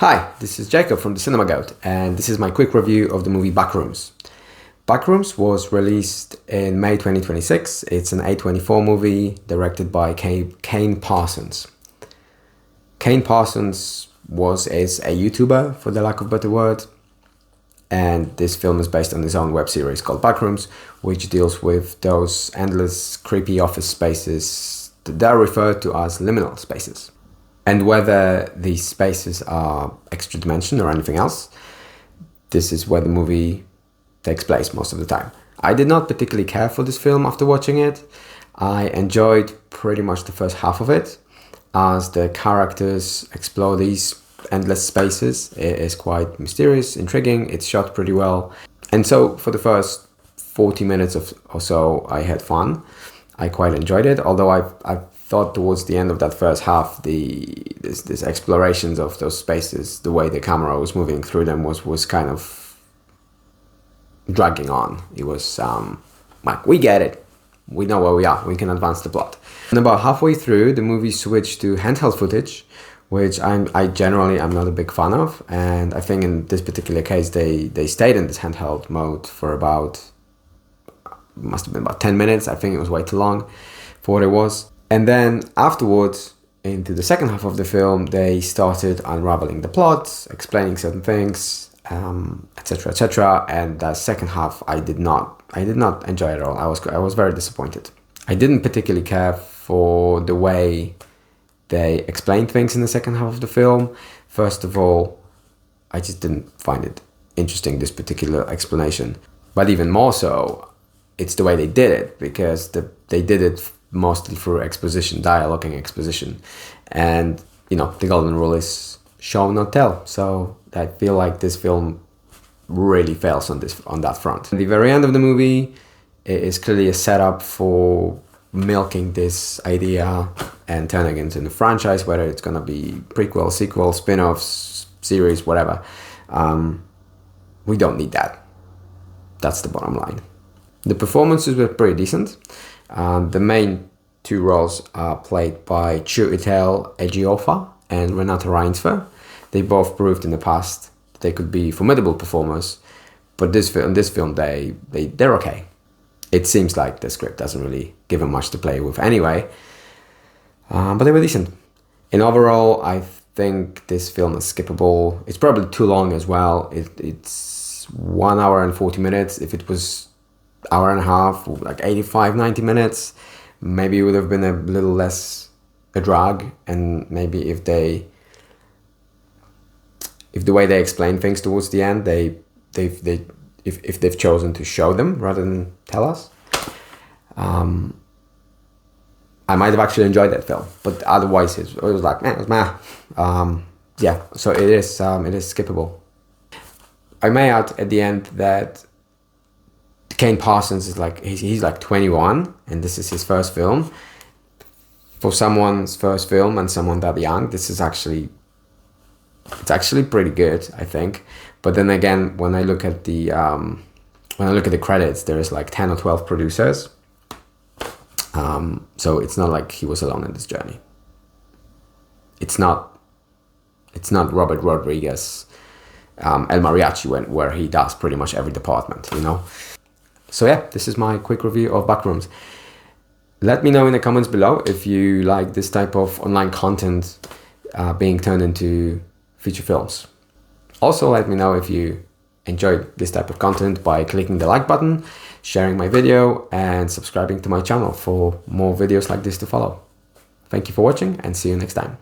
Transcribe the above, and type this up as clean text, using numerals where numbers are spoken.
Hi, this is Jacob from the Cinema Goat, and this is my quick review of the movie Backrooms. Backrooms was released in May 2026. It's an A24 movie directed by Kane Parsons. Kane Parsons is a YouTuber, for the lack of a better word, and this film is based on his own web series called Backrooms, which deals with those endless, creepy office spaces that are referred to as liminal spaces. And whether these spaces are extra dimension or anything else, this is where the movie takes place most of the time. I did not particularly care for this film after watching it. I enjoyed pretty much the first half of it, as the characters explore these endless spaces. It is quite mysterious, intriguing, it's shot pretty well. And so for the first 40 minutes or so, I had fun. I quite enjoyed it, although I thought towards the end of that first half, this explorations of those spaces, the way the camera was moving through them was kind of dragging on. It was like, we get it, we know where we are, we can advance the plot. And about halfway through, the movie switched to handheld footage, which I generally am not a big fan of, and I think in this particular case they stayed in this handheld mode for must have been about 10 minutes. I think it was way too long for what it was. And then afterwards, into the second half of the film, they started unraveling the plot, explaining certain things, etc., etc. And the second half, I did not enjoy it at all. I was very disappointed. I didn't particularly care for the way they explained things in the second half of the film. First of all, I just didn't find it interesting, this particular explanation. But even more so, it's the way they did it, because they did it mostly through exposition, dialoguing exposition. And, the golden rule is show, not tell. So I feel like this film really fails on that front. At the very end of the movie, it is clearly a setup for milking this idea and turning it into a franchise, whether it's going to be prequel, sequel, spin-offs, series, whatever. We don't need that. That's the bottom line. The performances were pretty decent. The main two roles are played by Chiwetel Ejiofor and Renata Reinsve. They both proved in the past that they could be formidable performers, but in this film they're okay. It seems like the script doesn't really give them much to play with anyway, but they were decent. In overall, I think this film is skippable. It's probably too long as well. It's 1 hour and 40 minutes. If it was hour and a half, like 85-90 minutes, maybe it would have been a little less a drag. And maybe if the way they explain things towards the end, if they've chosen to show them rather than tell us, I might have actually enjoyed that film. But otherwise, it was like, man, it was meh. Yeah, so it is skippable. I may add at the end that Kane Parsons is like, he's like 21, and this is his first film. For someone's first film and someone that young, it's actually pretty good, I think. But then again, when I look at the credits, there is like 10 or 12 producers. So it's not like he was alone in this journey. It's not Robert Rodriguez, El Mariachi, where he does pretty much every department, So yeah, this is my quick review of Backrooms. Let me know in the comments below if you like this type of online content being turned into feature films. Also, let me know if you enjoyed this type of content by clicking the like button, sharing my video, and subscribing to my channel for more videos like this to follow. Thank you for watching, and see you next time.